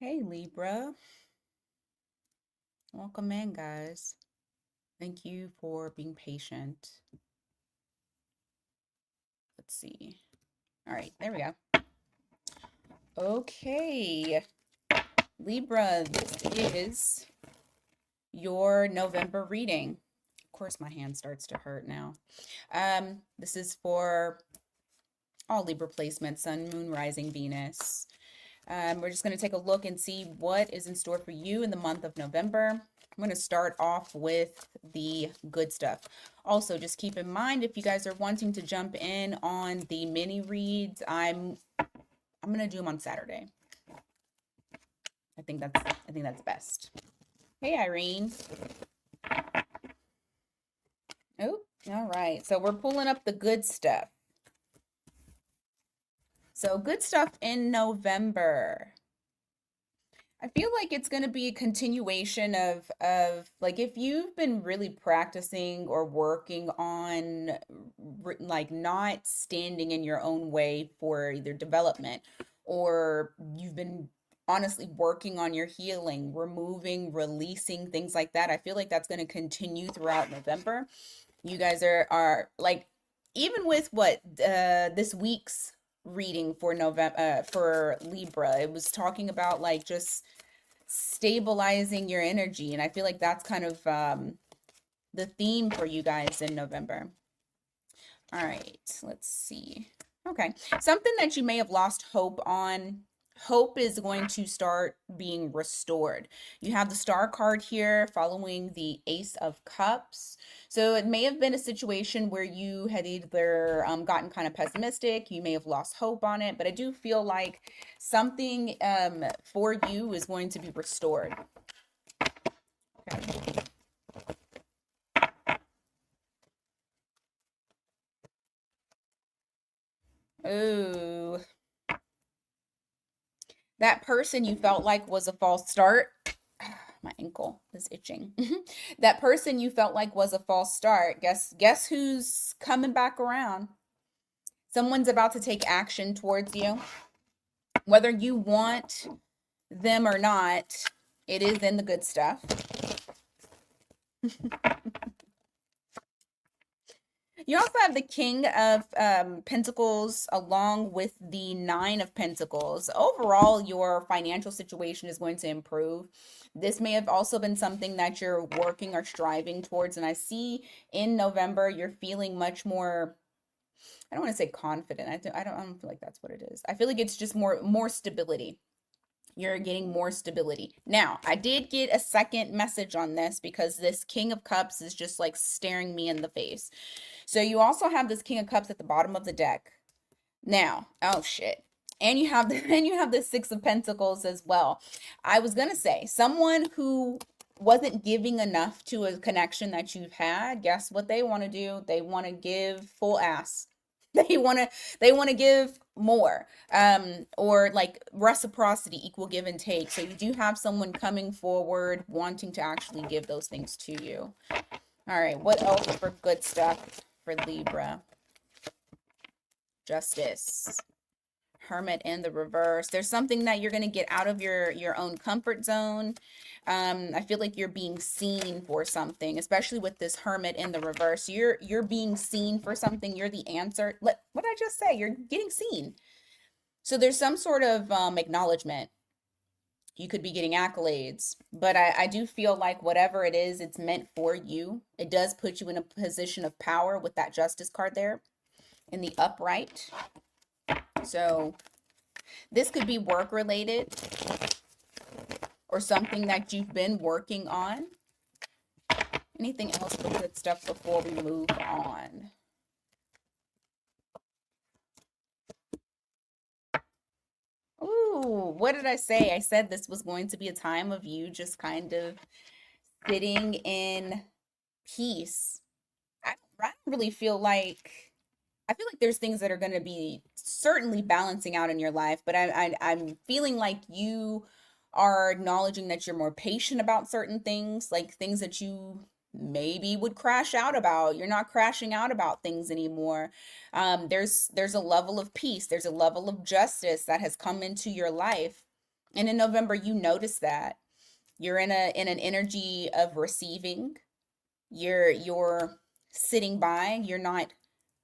Hey Libra, welcome in, guys. Thank you for being patient. Let's see. All right, there we go. Okay, Libra, this is your November reading. Of course, my hand starts to hurt now. This is for all Libra placements, Sun, Moon, Rising, Venus. We're just going to take a look and see what is in store for you in the month of November. I'm going to start off with the good stuff. Also, just keep in mind, if you guys are wanting to jump in on the mini reads, I'm going to do them on Saturday. I think that's best. Hey, Irene. Oh, all right. So we're pulling up the good stuff. So good stuff in November. I feel like it's going to be a continuation of like if you've been really practicing or working on like not standing in your own way for either development, or you've been honestly working on your healing, removing, releasing, things like that. I feel like that's going to continue throughout November. You guys are like, even with what this week's reading for November, for Libra, it was talking about like just stabilizing your energy, and I feel like that's kind of the theme for you guys in November. All right, let's see. Okay, something that you may have lost hope on. Hope is going to start being restored. You have the Star card here following the Ace of Cups. So it may have been a situation where you had either gotten kind of pessimistic, you may have lost hope on it, but I do feel like something for you is going to be restored. Okay. Ooh, that person you felt like was a false start. My ankle is itching. That person you felt like was a false start. Guess who's coming back around? Someone's about to take action towards you. Whether you want them or not, it is in the good stuff. You also have the King of Pentacles along with the Nine of Pentacles. Overall, your financial situation is going to improve. This may have also been something that you're working or striving towards. And I see in November, you're feeling much more, I don't want to say confident. I don't feel like that's what it is. I feel like it's just more stability. You're getting more stability. Now, I did get a second message on this because this King of Cups is just like staring me in the face. So you also have this King of Cups at the bottom of the deck. Now, oh shit. And you have the Six of Pentacles as well. I was going to say, someone who wasn't giving enough to a connection that you've had, guess what they want to do? They want to give full ass. They want to give more, or like reciprocity, equal give and take. So you do have someone coming forward wanting to actually give those things to you. All right, what else for good stuff for Libra? Justice. Hermit in the reverse. There's something that you're going to get out of your own comfort zone. I feel like you're being seen for something, especially with this Hermit in the reverse. You're being seen for something. You're the answer. What did I just say? You're getting seen. So there's some sort of acknowledgement. You could be getting accolades, but I do feel like whatever it is, it's meant for you. It does put you in a position of power with that Justice card there in the upright. So this could be work related or something that you've been working on. Anything else for good stuff before we move on? Ooh, what did I say? I said this was going to be a time of you just kind of sitting in peace. I don't really feel like, I feel like there's things that are going to be certainly balancing out in your life, but I'm feeling like you are acknowledging that you're more patient about certain things, like things that you maybe would crash out about. You're not crashing out about things anymore. There's a level of peace. There's a level of justice that has come into your life And in November, you notice that you're in an energy of receiving. You're sitting by. You're not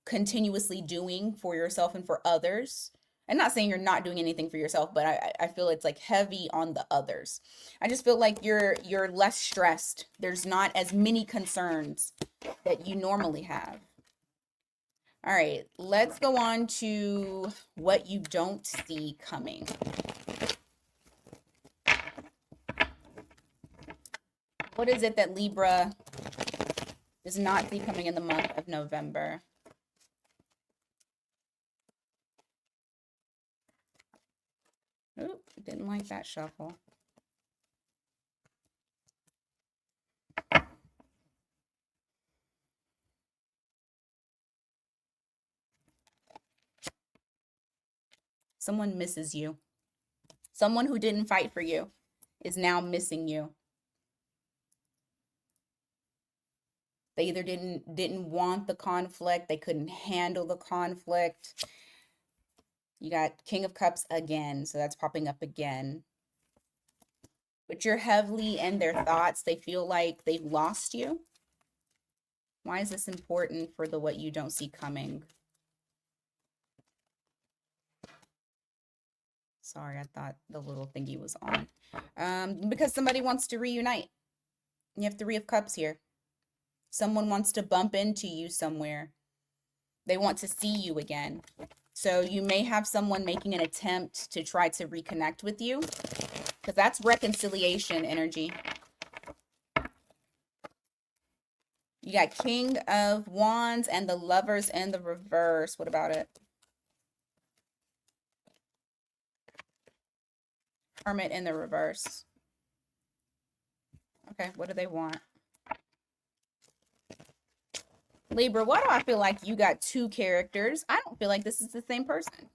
continuously doing for yourself and for others. I'm not saying you're not doing anything for yourself, but I feel it's like heavy on the others. I just feel like you're less stressed. There's not as many concerns that you normally have. All right, let's go on to what you don't see coming. What is it that Libra does not see coming in the month of November? Oop, didn't like that shuffle. Someone misses you. Someone who didn't fight for you is now missing you. They either didn't want the conflict, they couldn't handle the conflict. You got King of Cups again, so that's popping up again. But you're heavily in their thoughts. They feel like they've lost you. Why is this important for the what you don't see coming? Sorry, I thought the little thingy was on. Because somebody wants to reunite. You have 3 of Cups here. Someone wants to bump into you somewhere. They want to see you again. So you may have someone making an attempt to try to reconnect with you, because that's reconciliation energy. You got King of Wands and the Lovers in the reverse. What about it? Hermit in the reverse. Okay, what do they want? Libra, why do I feel like you got 2 characters? I don't feel like this is the same person.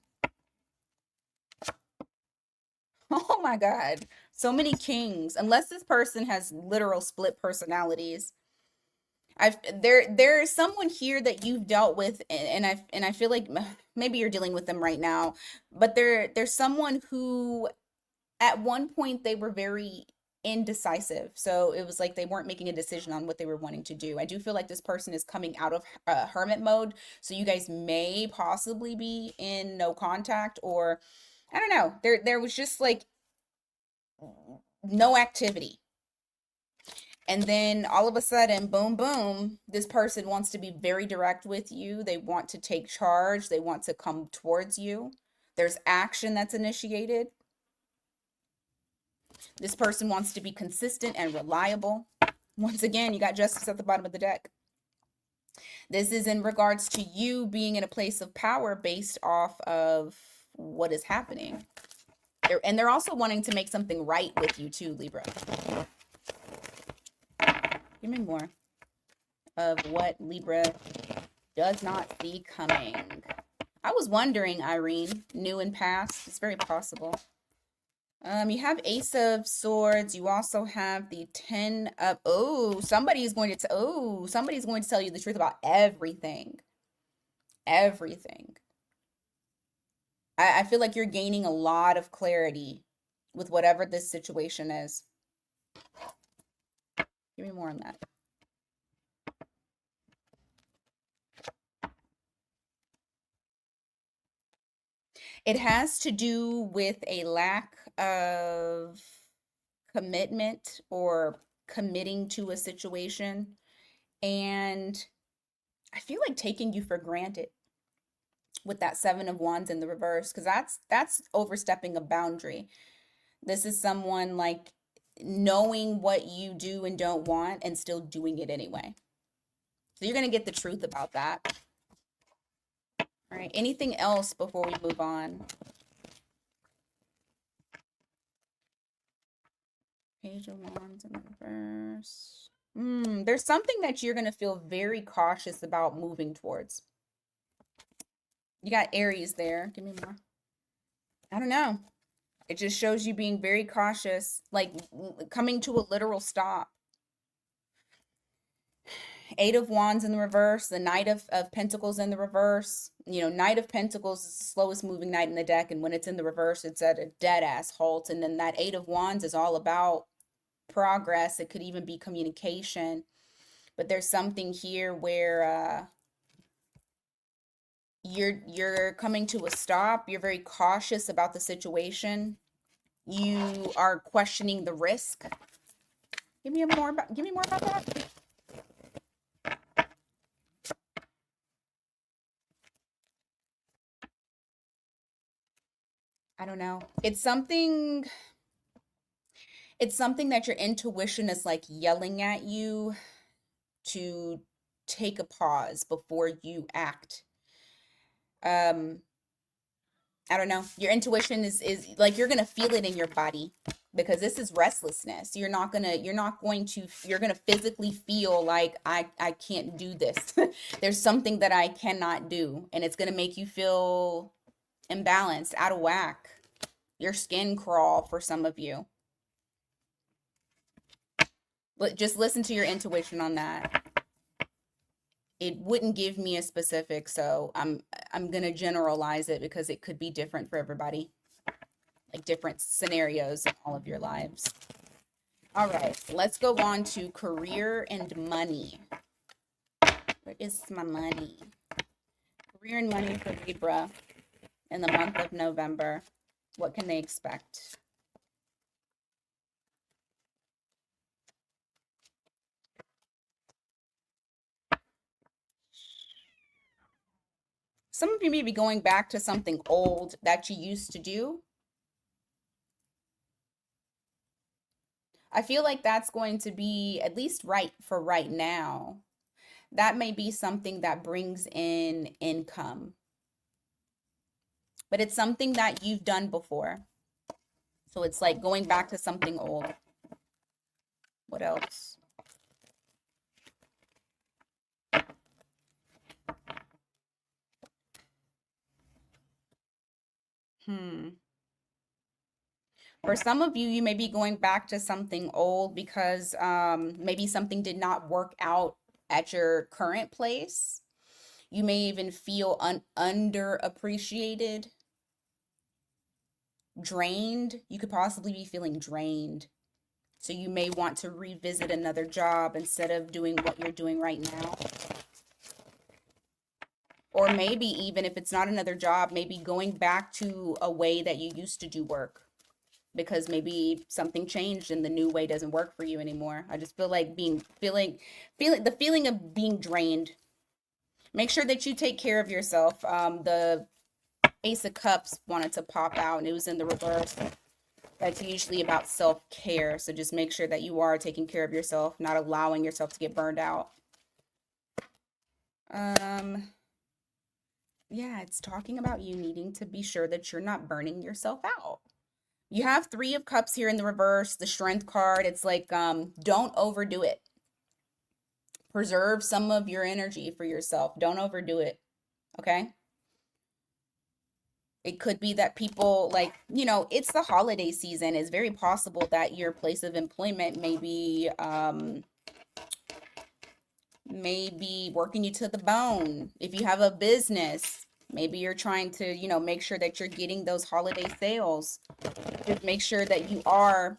Oh my God. So many kings. Unless this person has literal split personalities. There is someone here that you've dealt with, and I feel like maybe you're dealing with them right now, but there's someone who at one point they were very indecisive. So it was like they weren't making a decision on what they were wanting to do. I do feel like this person is coming out of hermit mode. So you guys may possibly be in no contact, or I don't know. There was just like no activity. And then all of a sudden, boom, boom, this person wants to be very direct with you. They want to take charge. They want to come towards you. There's action that's initiated. This person wants to be consistent and reliable. Once again, you got Justice at the bottom of the deck. This is in regards to you being in a place of power based off of what is happening. And they're also wanting to make something right with you too, Libra. Give me more of what Libra does not see coming. I was wondering, Irene, new and past. It's very possible. You have Ace of Swords. You also have the 10 of, somebody's going to tell you the truth about everything. Everything. I feel like you're gaining a lot of clarity with whatever this situation is. Give me more on that. It has to do with a lack of commitment or committing to a situation. And I feel like taking you for granted with that 7 of Wands in the reverse, because that's overstepping a boundary. This is someone like knowing what you do and don't want and still doing it anyway. So you're going to get the truth about that. All right. Anything else before we move on? Page of Wands in the reverse. There's something that you're going to feel very cautious about moving towards. You got Aries there. Give me more. I don't know. It just shows you being very cautious, like coming to a literal stop. Eight of Wands in the reverse, the Knight of Pentacles in the reverse. You know, Knight of Pentacles is the slowest moving knight in the deck, and when it's in the reverse, it's at a dead ass halt. And then that Eight of Wands is all about progress. It could even be communication. But there's something here where you're coming to a stop. You're very cautious about the situation. You are questioning the risk. Give me more about that. I don't know. It's something that your intuition is like yelling at you to take a pause before you act. I don't know. Your intuition is like you're gonna feel it in your body because this is restlessness. You're gonna physically feel like I can't do this. There's something that I cannot do, and it's gonna make you feel imbalanced, out of whack. Your skin crawl for some of you. But just listen to your intuition on that. It wouldn't give me a specific, so I'm gonna generalize it because it could be different for everybody, like different scenarios in all of your lives. All right, let's go on to career and money. Where is my money? Career and money for Libra in the month of November. What can they expect? Some of you may be going back to something old that you used to do. I feel like that's going to be, at least right now, that may be something that brings in income. But it's something that you've done before. So it's like going back to something old. What else? For some of you, you may be going back to something old because maybe something did not work out at your current place. You may even feel underappreciated, drained. You could possibly be feeling drained. So you may want to revisit another job instead of doing what you're doing right now. Or maybe even if it's not another job, maybe going back to a way that you used to do work because maybe something changed and the new way doesn't work for you anymore. I just feel like feeling the feeling of being drained. Make sure that you take care of yourself. The Ace of Cups wanted to pop out and it was in the reverse. That's usually about self-care. So just make sure that you are taking care of yourself, not allowing yourself to get burned out. Yeah, it's talking about you needing to be sure that you're not burning yourself out. You have Three of Cups here in the reverse, the Strength card. It's like, don't overdo it. Preserve some of your energy for yourself. Don't overdo it. Okay? It could be that people like, it's the holiday season. It's very possible that your place of employment may be working you to the bone. If you have a business, maybe you're trying to, make sure that you're getting those holiday sales. Just make sure that you are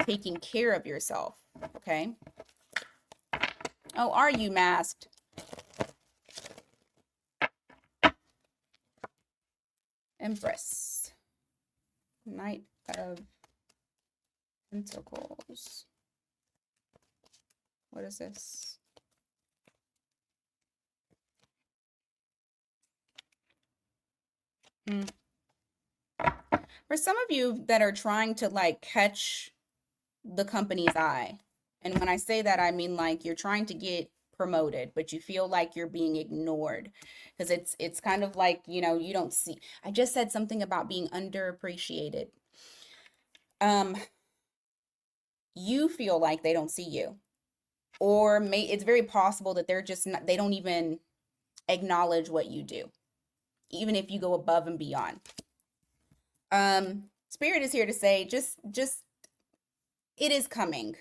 taking care of yourself. Okay? Oh, are you masked? Empress. Knight of Pentacles. What is this? For some of you that are trying to like catch the company's eye, and when I say that, I mean like you're trying to get promoted, but you feel like you're being ignored because it's kind of like, you don't see. I just said something about being underappreciated. You feel like they don't see you, or it's very possible that they're just not, they don't even acknowledge what you do, even if you go above and beyond. Spirit is here to say, just it is coming.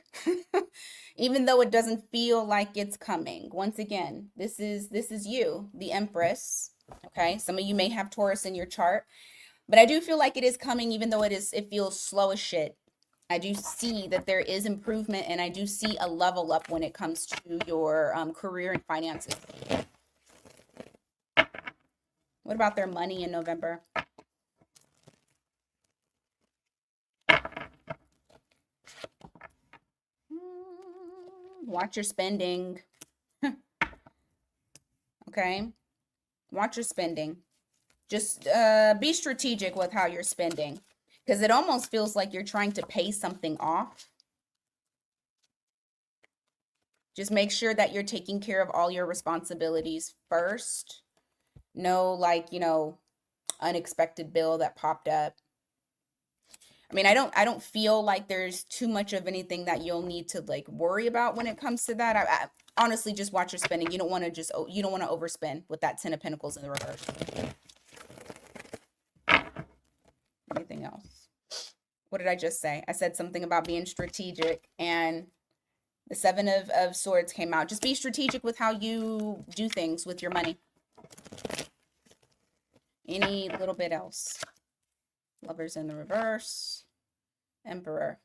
Even though it doesn't feel like it's coming. Once again, this is you, the Empress. Okay, some of you may have Taurus in your chart, but I do feel like it is coming, even though it feels slow as shit. I do see that there is improvement, and I do see a level up when it comes to your career and finances. What about their money in November? Watch your spending. Okay? Watch your spending. Just be strategic with how you're spending, because it almost feels like you're trying to pay something off. Just make sure that you're taking care of all your responsibilities first. No, like, unexpected bill that popped up. I mean, I don't feel like there's too much of anything that you'll need to like worry about when it comes to that. I honestly just watch your spending. You don't want to overspend with that 10 of Pentacles in the reverse. Anything else? What did I just say? I said something about being strategic, and the 7 of Swords came out. Just be strategic with how you do things with your money. Any little bit else? Lovers in the reverse. Emperor.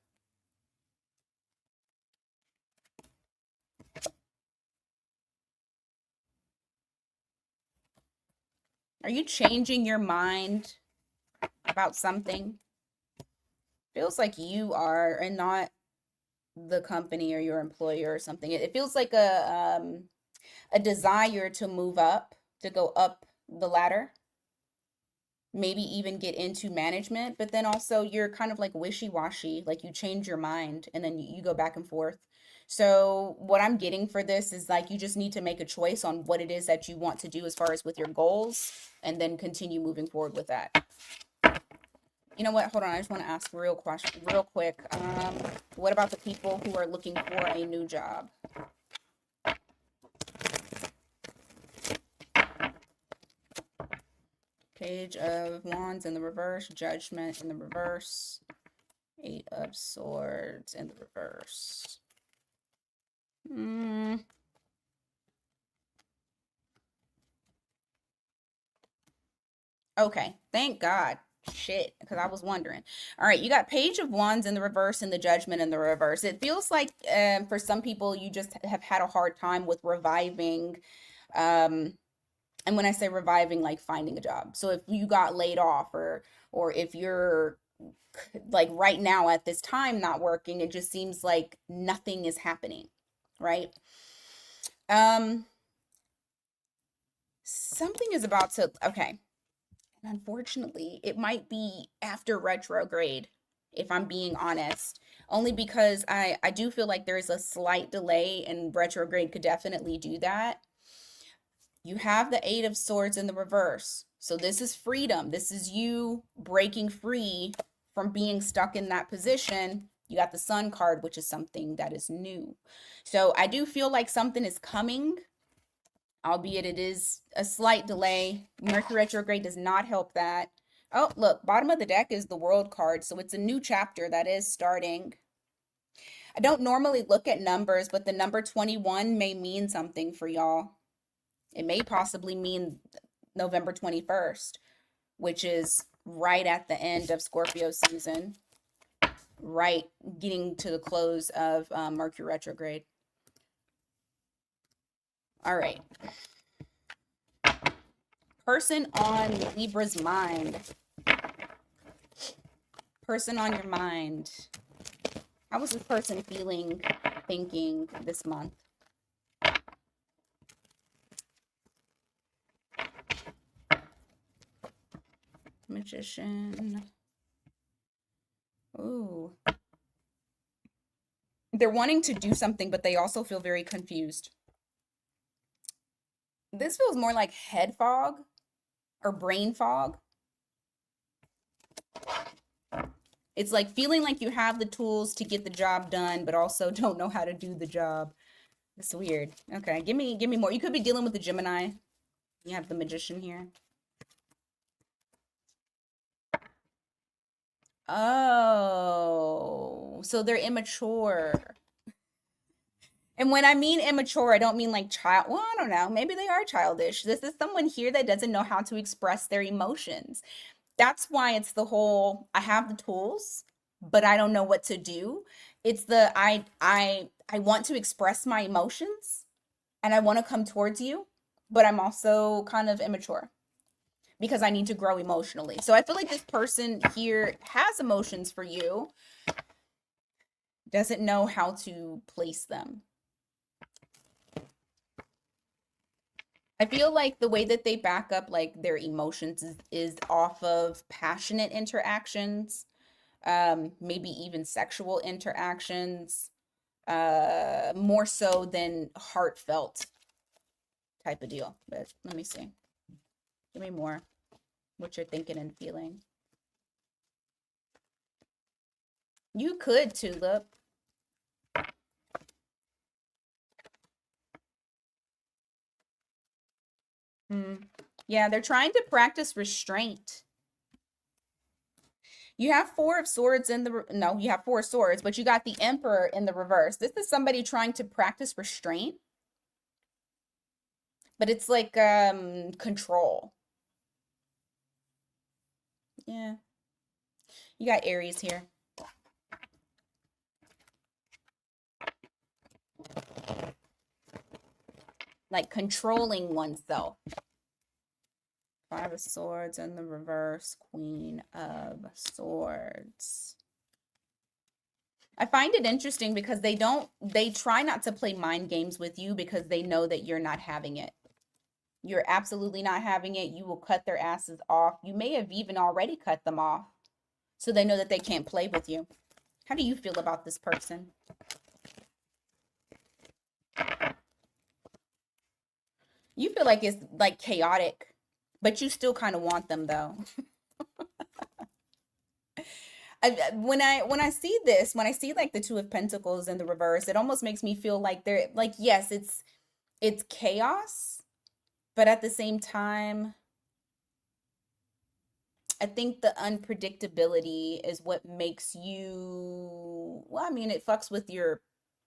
Are you changing your mind about something? Feels like you are, and not the company or your employer or something. It feels like a desire to move up, to go up the ladder, maybe even get into management, but then also you're kind of like wishy-washy, like you change your mind and then you go back and forth. So what I'm getting for this is like you just need to make a choice on what it is that you want to do as far as with your goals, and then continue moving forward with that. You know what? Hold on. I just want to ask real quick. What about the people who are looking for a new job? Page of Wands in the reverse, Judgment in the reverse, 8 of Swords in the reverse. Okay, thank God. Shit, because I was wondering. All right, you got Page of Wands in the reverse and the Judgment in the reverse. It feels like for some people, you just have had a hard time with reviving. And when I say reviving, like finding a job. So if you got laid off, or if you're like right now at this time not working, it just seems like nothing is happening, right? Something is about to, okay. And unfortunately, it might be after retrograde, if I'm being honest, only because I do feel like there's a slight delay, and retrograde could definitely do that. You have the 8 of Swords in the reverse. So this is freedom. This is you breaking free from being stuck in that position. You got the Sun card, which is something that is new. So I do feel like something is coming, albeit it is a slight delay. Mercury retrograde does not help that. Oh, look, bottom of the deck is the World card. So it's a new chapter that is starting. I don't normally look at numbers, but the number 21 may mean something for y'all. It may possibly mean November 21st, which is right at the end of Scorpio season, right getting to the close of Mercury retrograde. All right. Person on Libra's mind. Person on your mind. How was this person feeling, thinking this month? Magician. Ooh. They're wanting to do something, but they also feel very confused. This feels more like head fog or brain fog. It's like feeling like you have the tools to get the job done, but also don't know how to do the job. It's weird. Okay, give me more. You could be dealing with the Gemini. You have the Magician here. Oh, So they're immature. And when I mean immature, I don't mean like child. Well, I don't know. Maybe they are childish. This is someone here that doesn't know how to express their emotions. That's why it's the whole I have the tools, but I don't know what to do. It's the I want to express my emotions and I want to come towards you, but I'm also kind of immature because I need to grow emotionally. So I feel like this person here has emotions for you, doesn't know how to place them. I feel like the way that they back up like their emotions is off of passionate interactions, maybe even sexual interactions, more so than heartfelt type of deal. But let me see. Give me more what you're thinking and feeling. You could, Tulip. Hmm. Yeah, they're trying to practice restraint. You have four of swords in the, no, you have four swords, but you got the emperor in the reverse. This is somebody trying to practice restraint, but it's like control. Yeah. You got Aries here. Like controlling oneself. Five of Swords in the reverse, Queen of Swords. I find it interesting because they try not to play mind games with you because they know that you're not having it. You're absolutely not having it. You will cut their asses off. You may have even already cut them off. So they know that they can't play with you. How do you feel about this person? You feel like it's like chaotic, but you still kind of want them though. When I see this, when I see like the Two of Pentacles in the reverse, it almost makes me feel like they're like, yes, it's chaos, but at the same time, I think the unpredictability is what makes you, well, I mean, it fucks with your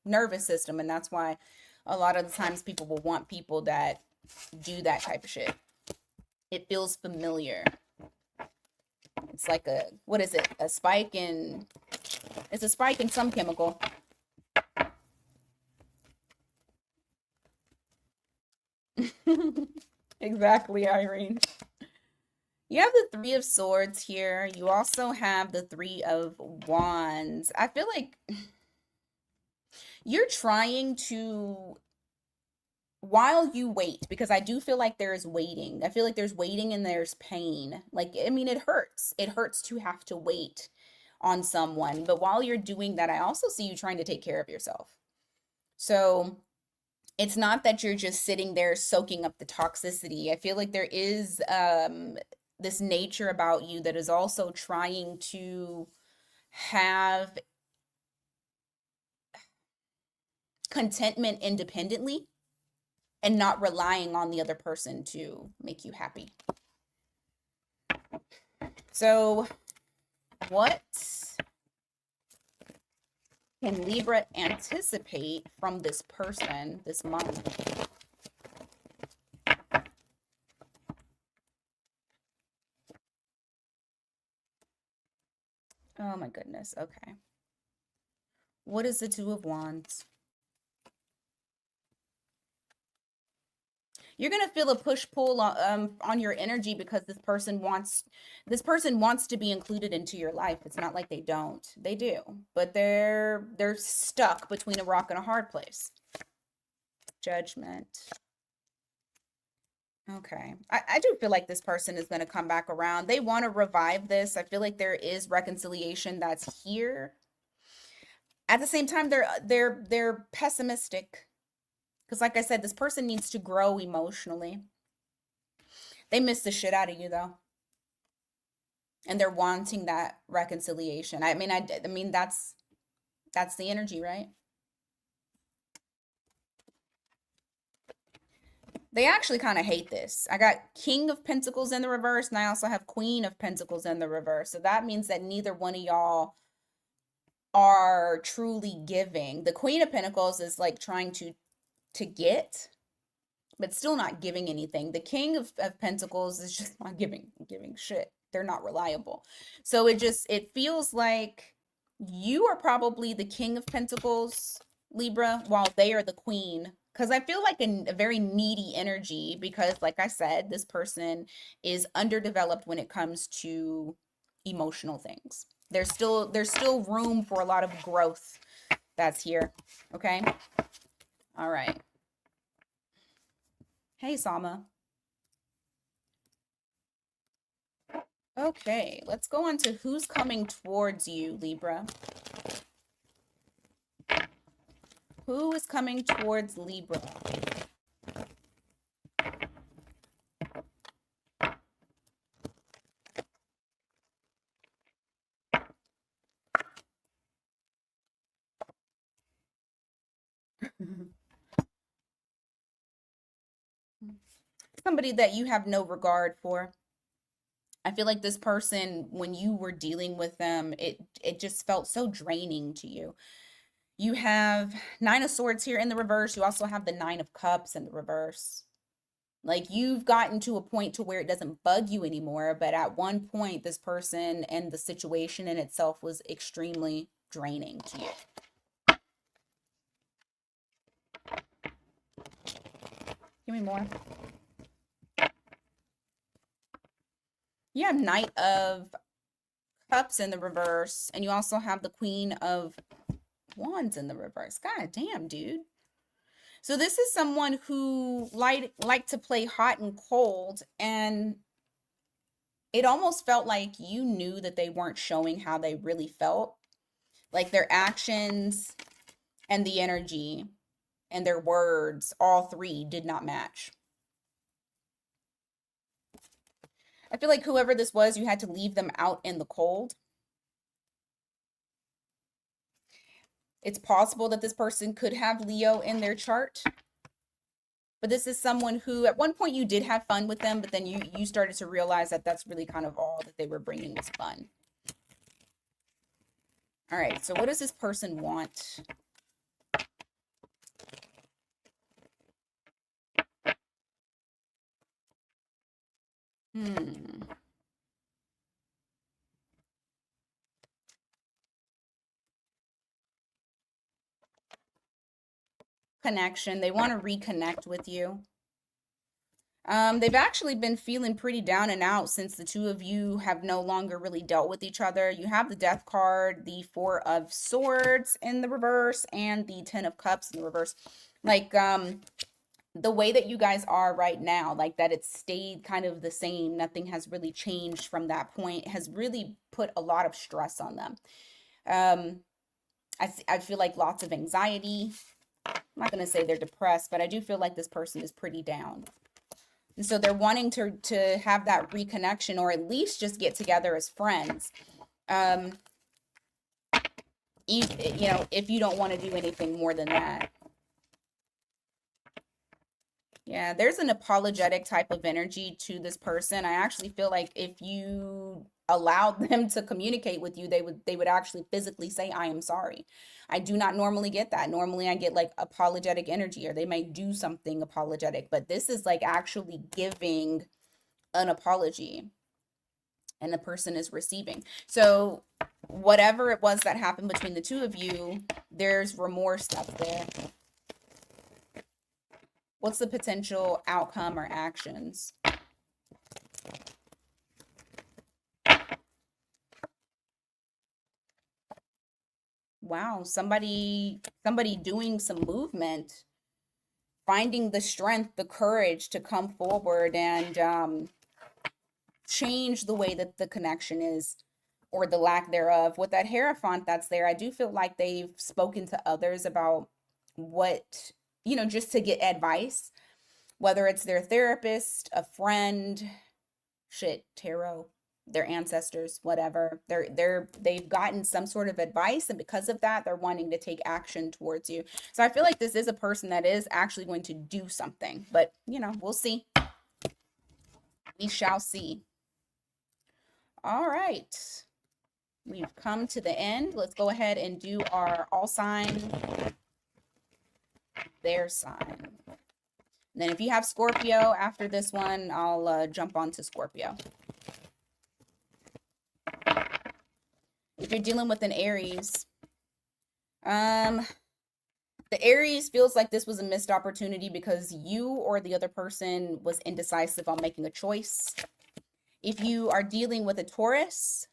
nervous system, and that's why a lot of the times people will want people that do that type of shit. It feels familiar. It's like a, what is it? A spike in, it's a spike in some chemical. Exactly, Irene. You have the Three of Swords here. You also have the Three of Wands. I feel like you're trying to, while you wait, because I do feel like there is waiting. I feel like there's waiting and there's pain. Like, I mean, it hurts. It hurts to have to wait on someone. But while you're doing that, I also see you trying to take care of yourself. So it's not that you're just sitting there soaking up the toxicity. I feel like there is this nature about you that is also trying to have contentment independently and not relying on the other person to make you happy. So what can Libra anticipate from this person this month? Oh my goodness. Okay. What is the Two of Wands? You're gonna feel a push-pull on your energy because this person wants to be included into your life. It's not like they don't. They do, but they're stuck between a rock and a hard place. Judgment. Okay. I do feel like this person is going to come back around. They want to revive this. I feel like there is reconciliation that's here. At the same time, they're pessimistic. Because like I said, this person needs to grow emotionally. They miss the shit out of you though. And they're wanting that reconciliation. I mean that's the energy, right? They actually kind of hate this. I got King of Pentacles in the reverse, and I also have Queen of Pentacles in the reverse. So that means that neither one of y'all are truly giving. The Queen of Pentacles is like trying to get, but still not giving anything. The King of Pentacles is just not giving shit. They're not reliable. So it feels like you are probably the King of Pentacles, Libra, while they are the Queen. Because I feel like a very needy energy, because like I said, this person is underdeveloped when it comes to emotional things. There's still room for a lot of growth that's here. Okay. All right. Hey, Sama. Okay, let's go on to who's coming towards you, Libra. Who is coming towards Libra? Somebody that you have no regard for. I feel like this person, when you were dealing with them, it just felt so draining to you. You have Nine of Swords here in the reverse. You also have the Nine of Cups in the reverse. Like you've gotten to a point to where it doesn't bug you anymore, but at one point this person and the situation in itself was extremely draining to you. Give me more. You have Knight of Cups in the reverse, and you also have the Queen of Wands in the reverse. God damn, dude. So this is someone who like to play hot and cold, and it almost felt like you knew that they weren't showing how they really felt. Like their actions and the energy and their words, all three did not match. I feel like whoever this was, you had to leave them out in the cold. It's possible that this person could have Leo in their chart. But this is someone who at one point you did have fun with them, but then you started to realize that that's really kind of all that they were bringing was fun. All right, so what does this person want? Connection. They want to reconnect with you. They've actually been feeling pretty down and out since the two of you have no longer really dealt with each other. You have the Death card, the Four of Swords in the reverse, and the Ten of Cups in the reverse. Like, the way that you guys are right now, like that it's stayed kind of the same, nothing has really changed from that point, has really put a lot of stress on them. I feel like lots of anxiety. I'm not going to say they're depressed, but I do feel like this person is pretty down. And so they're wanting to have that reconnection, or at least just get together as friends. You know, if you don't want to do anything more than that. Yeah, there's an apologetic type of energy to this person. I actually feel like if you allowed them to communicate with you, they would actually physically say, I am sorry. I do not normally get that. Normally I get like apologetic energy, or they might do something apologetic, but this is like actually giving an apology and the person is receiving. So whatever it was that happened between the two of you, there's remorse up there. What's the potential outcome or actions? Wow, somebody doing some movement, finding the strength, the courage to come forward and change the way that the connection is, or the lack thereof. With that Hierophant that's there, I do feel like they've spoken to others about what, you know, just to get advice, whether it's their therapist, a friend, tarot, their ancestors, whatever. They've gotten some sort of advice, and because of that, they're wanting to take action towards you. So I feel like this is a person that is actually going to do something, but you know, we'll see. We shall see. All right. We've come to the end. Let's go ahead and do our all sign, their sign. And then if you have Scorpio after this one, I'll jump on to Scorpio. If you're dealing with an Aries, the Aries feels like this was a missed opportunity because you or the other person was indecisive on making a choice. If you are dealing with a Taurus,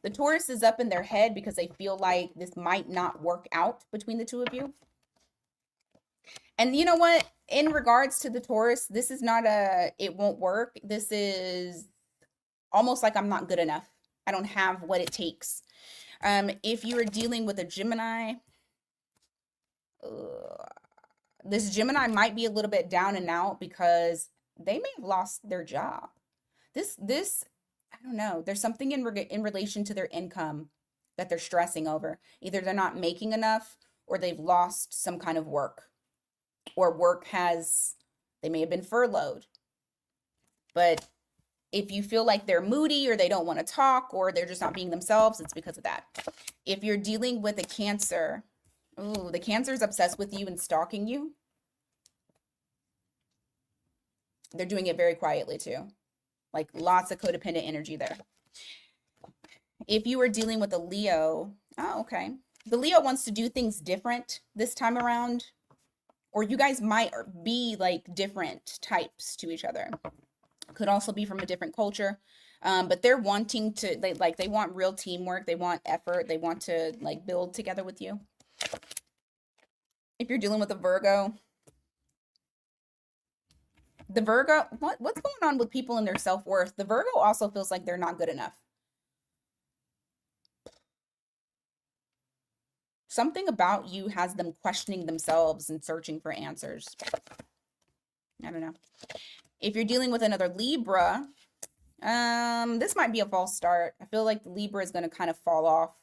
the Taurus is up in their head because they feel like this might not work out between the two of you. And you know what? In regards to the Taurus, this is not a, it won't work. This is almost like I'm not good enough. I don't have what it takes. If you are dealing with a Gemini, this Gemini might be a little bit down and out because they may have lost their job. This, I don't know. There's something in relation to their income that they're stressing over. Either they're not making enough or they've lost some kind of work. Or work has, they may have been furloughed. But if you feel like they're moody or they don't want to talk or they're just not being themselves, it's because of that. If you're dealing with a Cancer, ooh, the Cancer is obsessed with you and stalking you. They're doing it very quietly too. Like lots of codependent energy there. If you are dealing with a Leo, oh, okay. The Leo wants to do things different this time around. Or you guys might be like different types to each other. Could also be from a different culture. But they're wanting to, they want real teamwork. They want effort. They want to like build together with you. If you're dealing with a Virgo, the Virgo, what's going on with people and their self-worth? The Virgo also feels like they're not good enough. Something about you has them questioning themselves and searching for answers. I don't know. If you're dealing with another Libra, this might be a false start. I feel like the Libra is going to kind of fall off.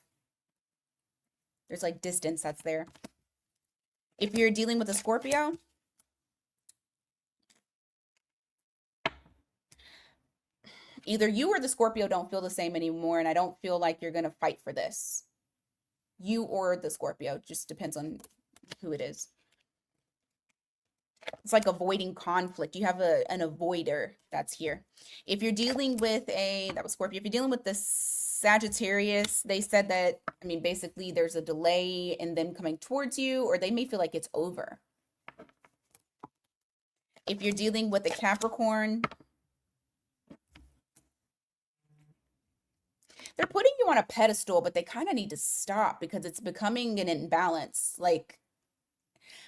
There's like distance that's there. If you're dealing with a Scorpio, either you or the Scorpio don't feel the same anymore, and I don't feel like you're going to fight for this. You or the Scorpio, just depends on who it is. It's like avoiding conflict. You have an avoider that's here. If you're dealing with that was Scorpio. If you're dealing with the Sagittarius, they said that, I mean, basically there's a delay in them coming towards you, or they may feel like it's over. If you're dealing with a Capricorn, they're putting you on a pedestal, but they kind of need to stop because it's becoming an imbalance. Like,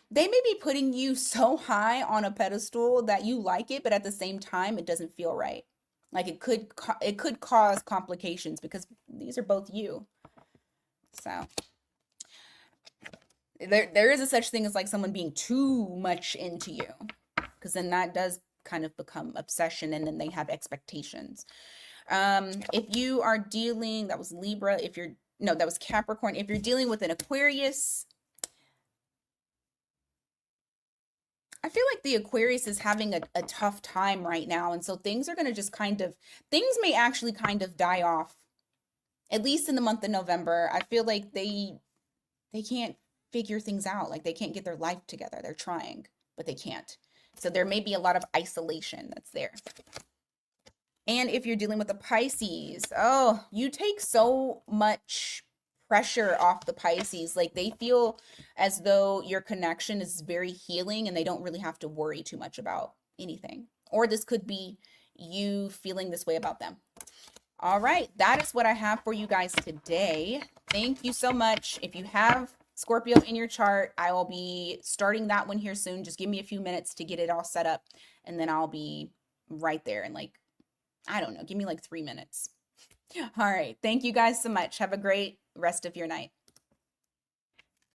they may be putting you so high on a pedestal that you like it, but at the same time, it doesn't feel right. Like it could cause complications because these are both you. So there is a such thing as like someone being too much into you, because then that does kind of become obsession, and then they have expectations. If you are dealing, that was Libra. That was Capricorn. If you're dealing with an Aquarius, I feel like the Aquarius is having a tough time right now. And so things are going to just things may actually kind of die off, at least in the month of November. I feel like they can't figure things out. Like they can't get their life together. They're trying, but they can't. So there may be a lot of isolation that's there. And if you're dealing with the Pisces, oh, you take so much pressure off the Pisces. Like they feel as though your connection is very healing and they don't really have to worry too much about anything. Or this could be you feeling this way about them. All right, that is what I have for you guys today. Thank you so much. If you have Scorpio in your chart, I will be starting that one here soon. Just give me a few minutes to get it all set up, and then I'll be right there in like, I don't know, give me like 3 minutes. All right. Thank you guys so much. Have a great rest of your night.